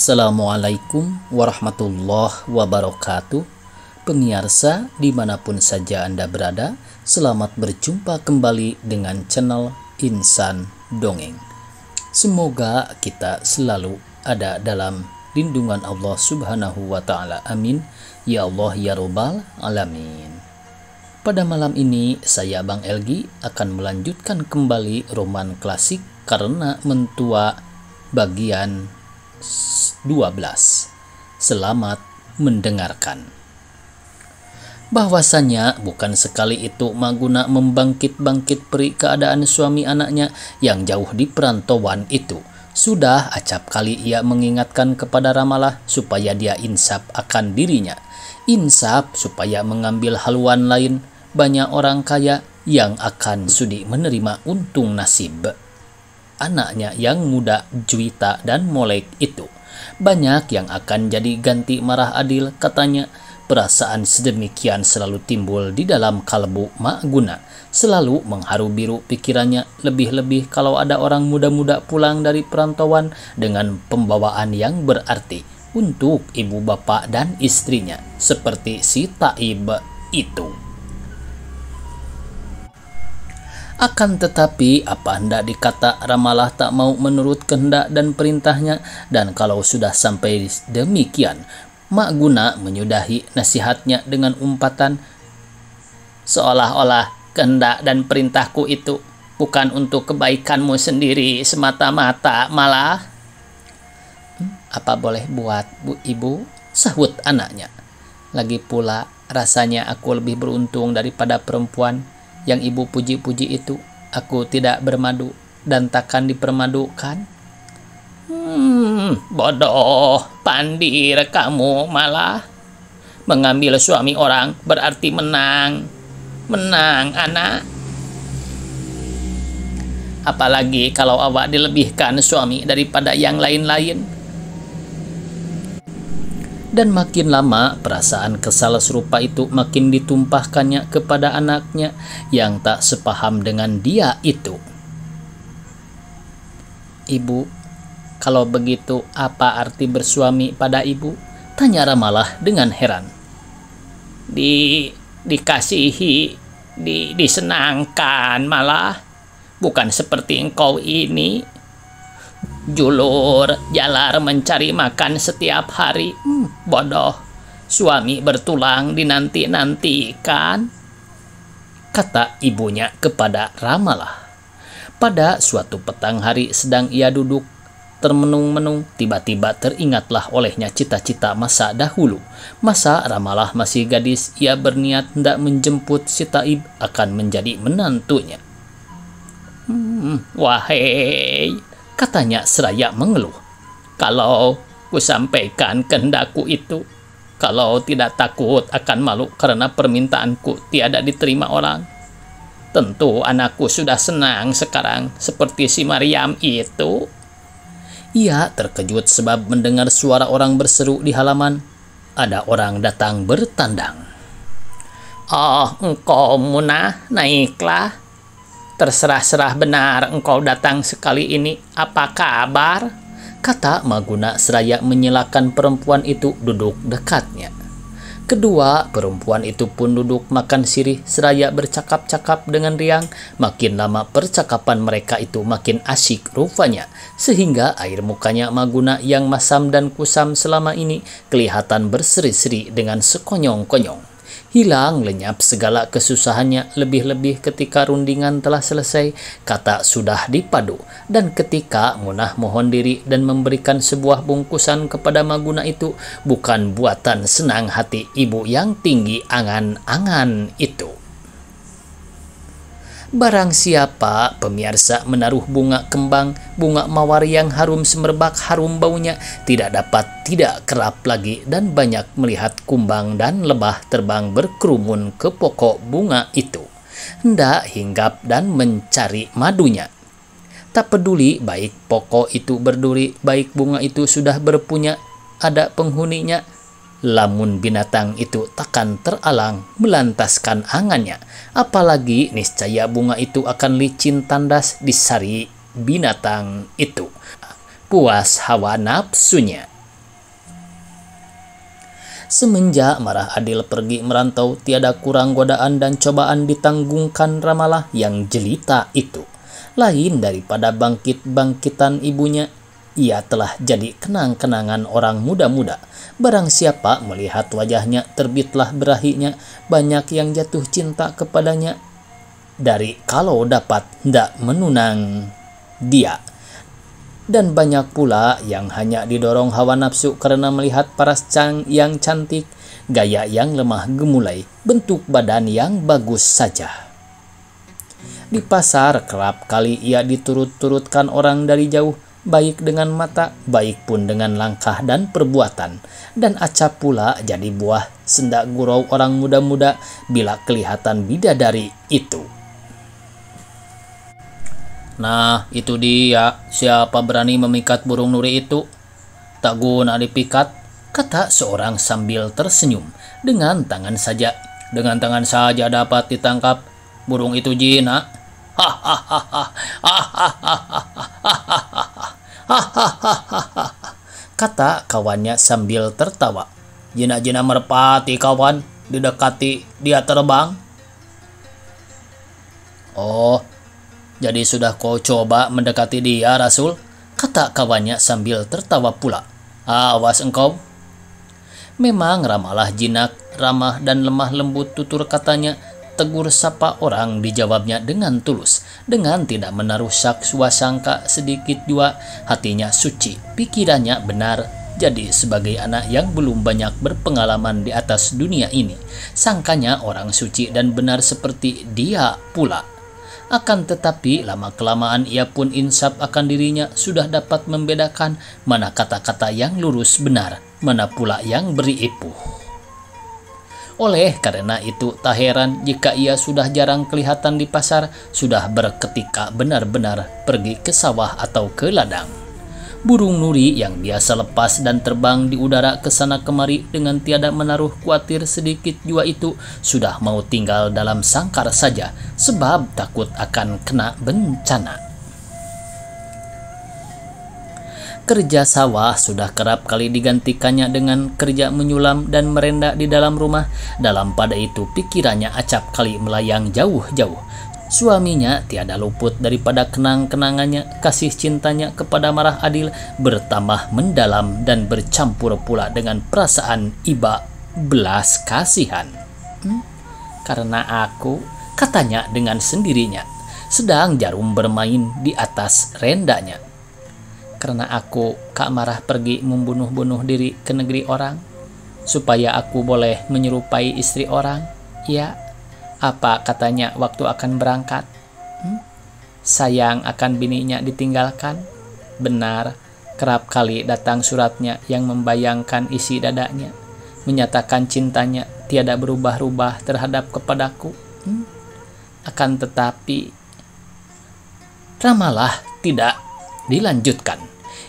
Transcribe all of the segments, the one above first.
Assalamualaikum warahmatullahi wabarakatuh. Pemirsa dimanapun saja Anda berada, selamat berjumpa kembali dengan channel Insan Dongeng. Semoga kita selalu ada dalam lindungan Allah Subhanahu wa Ta'ala. Amin ya Allah ya Rabbal Alamin. Pada malam ini saya Bang Elgi akan melanjutkan kembali roman klasik Karena Mentua bagian 12. Selamat mendengarkan. Bahwasanya bukan sekali itu Maguna membangkit-bangkit peri keadaan suami anaknya yang jauh di perantauan itu. Sudah acap kali ia mengingatkan kepada Ramalah supaya dia insaf akan dirinya. Insaf supaya mengambil haluan lain. Banyak orang kaya yang akan sudi menerima untung nasib anaknya yang muda, Juwita dan Molek itu. Banyak yang akan jadi ganti marah adil, katanya. Perasaan sedemikian selalu timbul di dalam kalbu Maguna. Selalu mengharu biru pikirannya, lebih-lebih kalau ada orang muda-muda pulang dari perantauan dengan pembawaan yang berarti untuk ibu bapak dan istrinya, seperti si Taib itu. Akan tetapi apa hendak dikata, Ramalah tak mau menurut kehendak dan perintahnya, dan kalau sudah sampai demikian, Maguna menyudahi nasihatnya dengan umpatan, seolah-olah kehendak dan perintahku itu bukan untuk kebaikanmu sendiri semata-mata, malah apa boleh buat bu ibu, sahut anaknya. Lagi pula rasanya aku lebih beruntung daripada perempuan yang ibu puji-puji itu. Aku tidak bermadu dan takkan dipermadukan. Bodoh, pandir kamu, malah mengambil suami orang berarti menang. Menang, anak. Apalagi kalau awak dilebihkan suami daripada yang lain-lain. Dan makin lama perasaan kesal serupa itu makin ditumpahkannya kepada anaknya yang tak sepaham dengan dia itu. Ibu, kalau begitu apa arti bersuami pada ibu? Tanya Ramalah dengan heran. Dikasihi, disenangkan malah. Bukan seperti engkau ini. Julur, jalar mencari makan setiap hari. Bodoh, suami bertulang dinanti-nantikan, kata ibunya kepada Ramalah. Pada suatu petang hari sedang ia duduk termenung-menung, tiba-tiba teringatlah olehnya cita-cita masa dahulu. Masa Ramalah masih gadis, ia berniat hendak menjemput si Taib akan menjadi menantunya. Wahai, katanya seraya mengeluh, kalau kusampaikan kehendakku itu, kalau tidak takut akan malu karena permintaanku tiada diterima orang, tentu anakku sudah senang sekarang seperti si Maryam itu. Ia terkejut sebab mendengar suara orang berseru di halaman. Ada orang datang bertandang. Oh, engkau Munah, naiklah. Terserah-serah benar engkau datang sekali ini. Apa kabar? Kata Maguna seraya menyilahkan perempuan itu duduk dekatnya. Kedua perempuan itu pun duduk makan sirih seraya bercakap-cakap dengan riang. Makin lama percakapan mereka itu makin asyik rupanya, sehingga air mukanya Maguna yang masam dan kusam selama ini kelihatan berseri-seri dengan sekonyong-konyong. Hilang lenyap segala kesusahannya, lebih-lebih ketika rundingan telah selesai, kata sudah dipadu, dan ketika Munah mohon diri dan memberikan sebuah bungkusan kepada Maguna itu, bukan buatan senang hati ibu yang tinggi angan-angan itu. Barang siapa pemirsa menaruh bunga kembang, bunga mawar yang harum semerbak harum baunya, tidak dapat tidak kerap lagi dan banyak melihat kumbang dan lebah terbang berkerumun ke pokok bunga itu, hendak hinggap dan mencari madunya. Tak peduli baik pokok itu berduri, baik bunga itu sudah berpunya, ada penghuninya. Lamun binatang itu takkan teralang melantaskan angannya, apalagi niscaya bunga itu akan licin tandas disari binatang itu. Puas hawa nafsunya. Semenjak Marah Adil pergi merantau, tiada kurang godaan dan cobaan ditanggungkan Ramalah yang jelita itu. Lain daripada bangkit-bangkitan ibunya, ia telah jadi kenang-kenangan orang muda-muda. Barang siapa melihat wajahnya, terbitlah berahinya, banyak yang jatuh cinta kepadanya. Dari kalau dapat hendak menunang dia. Dan banyak pula yang hanya didorong hawa nafsu karena melihat paras yang cantik, gaya yang lemah gemulai, bentuk badan yang bagus saja. Di pasar kerap kali ia diturut-turutkan orang dari jauh, baik dengan mata, baik pun dengan langkah dan perbuatan. Dan acap pula jadi buah sendak gurau orang muda-muda bila kelihatan bidadari itu. Nah, itu dia. Siapa berani memikat burung nuri itu? Tak guna dipikat, kata seorang sambil tersenyum. Dengan tangan saja dapat ditangkap. Burung itu jina. Kata kawannya sambil tertawa. Jina-jina merpati kawan, didekati dia terbang. Oh, jadi sudah kau coba mendekati dia, Rasul? Kata kawannya sambil tertawa pula. Awas engkau. Memang Ramalah jinak, ramah dan lemah lembut tutur katanya. Tegur sapa orang dijawabnya dengan tulus. Dengan tidak menaruh sangka sedikit jua, hatinya suci, pikirannya benar. Jadi sebagai anak yang belum banyak berpengalaman di atas dunia ini, sangkanya orang suci dan benar seperti dia pula. Akan tetapi lama-kelamaan ia pun insaf akan dirinya, sudah dapat membedakan mana kata-kata yang lurus benar, mana pula yang beri ipuh. Oleh karena itu tak heran jika ia sudah jarang kelihatan di pasar, sudah berketika benar-benar pergi ke sawah atau ke ladang. Burung nuri yang biasa lepas dan terbang di udara ke sana kemari dengan tiada menaruh khawatir sedikit jua itu sudah mau tinggal dalam sangkar saja, sebab takut akan kena bencana. Kerja sawah sudah kerap kali digantikannya dengan kerja menyulam dan merenda di dalam rumah. Dalam pada itu pikirannya acap kali melayang jauh-jauh. Suaminya tiada luput daripada kenang-kenangannya, kasih cintanya kepada Marah Adil bertambah mendalam dan bercampur pula dengan perasaan iba belas kasihan. Karena aku, katanya dengan sendirinya, sedang jarum bermain di atas rendanya. Karena aku, Kak Marah pergi membunuh-bunuh diri ke negeri orang, supaya aku boleh menyerupai istri orang, ya. Apa katanya waktu akan berangkat? Sayang akan bininya ditinggalkan. Benar, kerap kali datang suratnya yang membayangkan isi dadanya, menyatakan cintanya tiada berubah-ubah terhadap kepadaku. Akan tetapi Ramalah tidak dilanjutkan.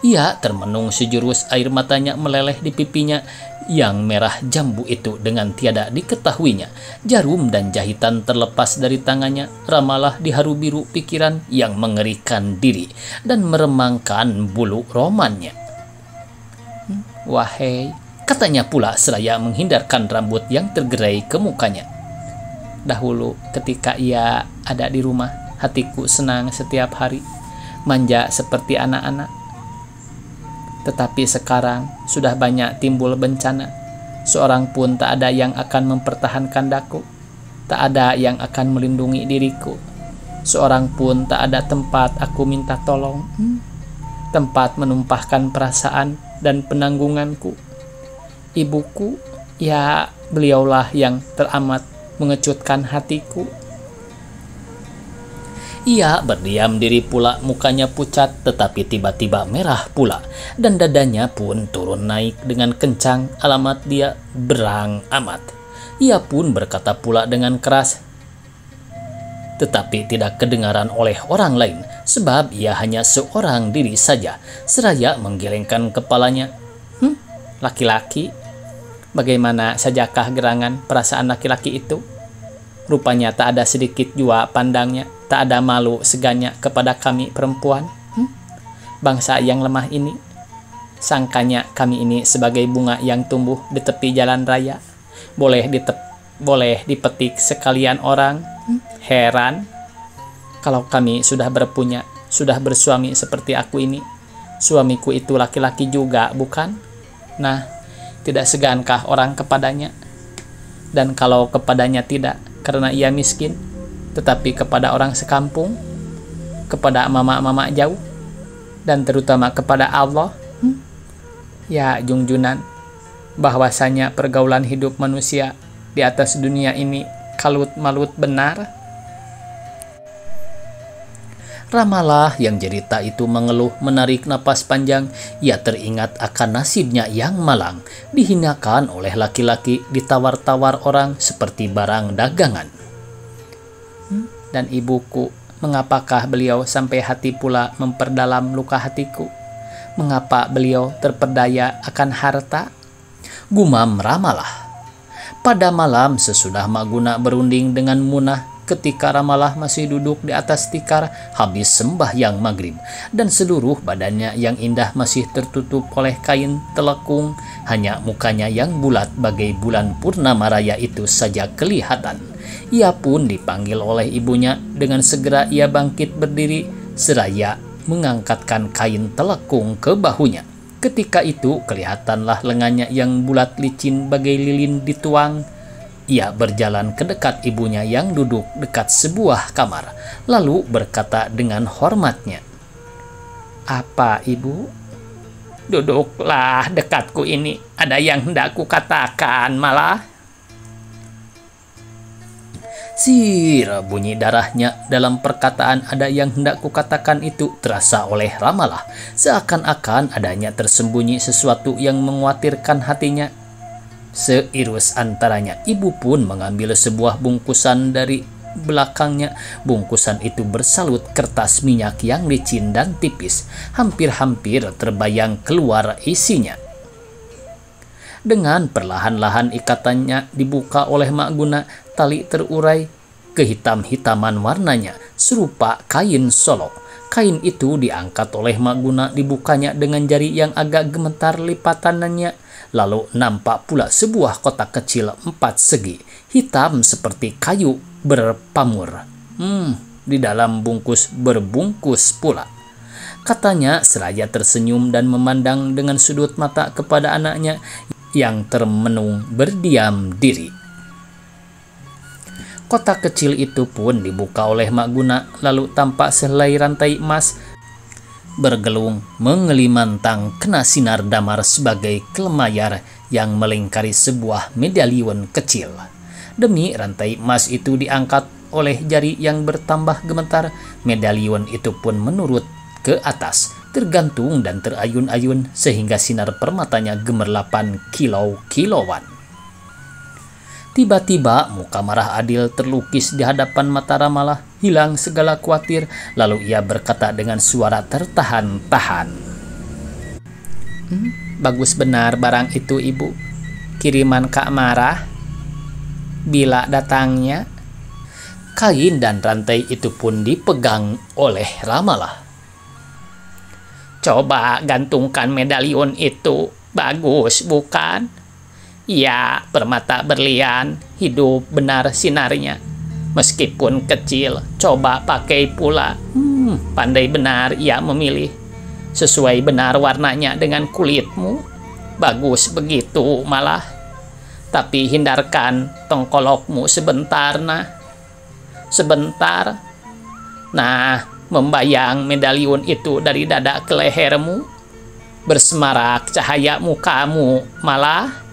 Ia termenung sejurus, air matanya meleleh di pipinya yang merah jambu itu dengan tiada diketahuinya. Jarum dan jahitan terlepas dari tangannya. Ramalah diharu biru pikiran yang mengerikan diri dan meremangkan bulu romannya. Wahai, katanya pula seraya menghindarkan rambut yang tergerai ke mukanya. Dahulu ketika ia ada di rumah, hatiku senang setiap hari, manja seperti anak-anak. Tetapi sekarang sudah banyak timbul bencana. Seorang pun tak ada yang akan mempertahankan daku. Tak ada yang akan melindungi diriku. Seorang pun tak ada tempat aku minta tolong. Tempat menumpahkan perasaan dan penanggunganku. Ibuku, ya beliaulah yang teramat mengejutkan hatiku. Ia berdiam diri pula, mukanya pucat tetapi tiba-tiba merah pula, dan dadanya pun turun naik dengan kencang. Alamat dia berang amat. Ia pun berkata pula dengan keras, tetapi tidak kedengaran oleh orang lain, sebab ia hanya seorang diri saja. Seraya menggelengkan kepalanya. Laki-laki? Bagaimana sajakah gerangan perasaan laki-laki itu? Rupanya tak ada sedikit jua pandangnya, tak ada malu segannya kepada kami perempuan. Bangsa yang lemah ini. Sangkanya kami ini sebagai bunga yang tumbuh di tepi jalan raya. Boleh dipetik sekalian orang. Heran. Kalau kami sudah berpunya, sudah bersuami seperti aku ini. Suamiku itu laki-laki juga, bukan? Nah, tidak segankah orang kepadanya? Dan kalau kepadanya tidak, karena ia miskin, tetapi kepada orang sekampung, kepada mama-mama jauh, dan terutama kepada Allah, ya Jungjunan, bahwasanya pergaulan hidup manusia di atas dunia ini kalut-malut benar. Ramalah yang jelita itu mengeluh, menarik napas panjang. Ia teringat akan nasibnya yang malang, dihinakan oleh laki-laki, ditawar-tawar orang seperti barang dagangan. Dan ibuku, mengapakah beliau sampai hati pula memperdalam luka hatiku? Mengapa beliau terperdaya akan harta? Gumam Ramalah. Pada malam sesudah Maguna berunding dengan Munah, ketika Ramalah masih duduk di atas tikar habis sembahyang maghrib, dan seluruh badannya yang indah masih tertutup oleh kain telekung, hanya mukanya yang bulat bagai bulan purnama raya itu saja kelihatan. Ia pun dipanggil oleh ibunya. Dengan segera ia bangkit berdiri seraya mengangkatkan kain telekung ke bahunya. Ketika itu kelihatanlah lengannya yang bulat licin bagai lilin dituang. Ia berjalan ke dekat ibunya yang duduk dekat sebuah kamar, lalu berkata dengan hormatnya, "Apa, Ibu?" "Duduklah dekatku ini, ada yang hendak kukatakan malah." Sir, bunyi darahnya dalam perkataan "ada yang hendak kukatakan" itu terasa oleh Ramalah, seakan-akan adanya tersembunyi sesuatu yang mengkhawatirkan hatinya. Seirus antaranya, ibu pun mengambil sebuah bungkusan dari belakangnya. Bungkusan itu bersalut kertas minyak yang licin dan tipis, hampir-hampir terbayang keluar isinya. Dengan perlahan-lahan ikatannya dibuka oleh Mak Guna. Tali terurai kehitam-hitaman warnanya, serupa kain solo. Kain itu diangkat oleh Mak Guna, dibukanya dengan jari yang agak gemetar lipatanannya. Lalu nampak pula sebuah kotak kecil 4 segi, hitam seperti kayu berpamur. Di dalam bungkus berbungkus pula. Katanya seraya tersenyum dan memandang dengan sudut mata kepada anaknya yang termenung berdiam diri. Kotak kecil itu pun dibuka oleh Mak Guna, lalu tampak sehelai rantai emas bergelung mengelimantang kena sinar damar sebagai kelayar yang melingkari sebuah medalion kecil. Demi rantai emas itu diangkat oleh jari yang bertambah gemetar, medalion itu pun menurut ke atas, tergantung dan terayun-ayun sehingga sinar permatanya gemerlapan kilau-kilauan. Tiba-tiba muka marah Adil terlukis di hadapan mata Ramalah, hilang segala khawatir, lalu ia berkata dengan suara tertahan-tahan, "Bagus benar barang itu, Ibu. Kiriman Kak Marah. Bila datangnya?" Kain dan rantai itu pun dipegang oleh Ramalah. "Coba gantungkan medalion itu, bagus bukan? Ya, permata berlian, hidup benar sinarnya. Meskipun kecil, coba pakai pula. Pandai benar ia memilih. Sesuai benar warnanya dengan kulitmu. Bagus begitu malah. Tapi hindarkan tongkolokmu sebentar, nah. Sebentar. Nah, membayang medalion itu dari dada ke lehermu. Bersemarak cahaya mukamu malah."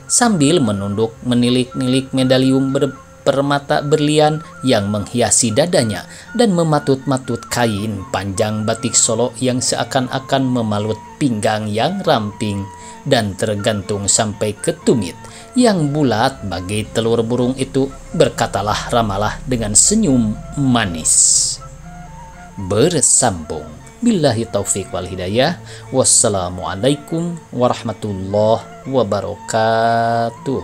Sambil menunduk menilik-nilik medalium berpermata berlian yang menghiasi dadanya dan mematut-matut kain panjang batik Solo yang seakan-akan memalut pinggang yang ramping dan tergantung sampai ke tumit yang bulat bagai telur burung itu, berkatalah Ramalah dengan senyum manis. Bersambung. Billahi taufiq wal hidayah. Wassalamualaikum warahmatullahi wabarakatuh.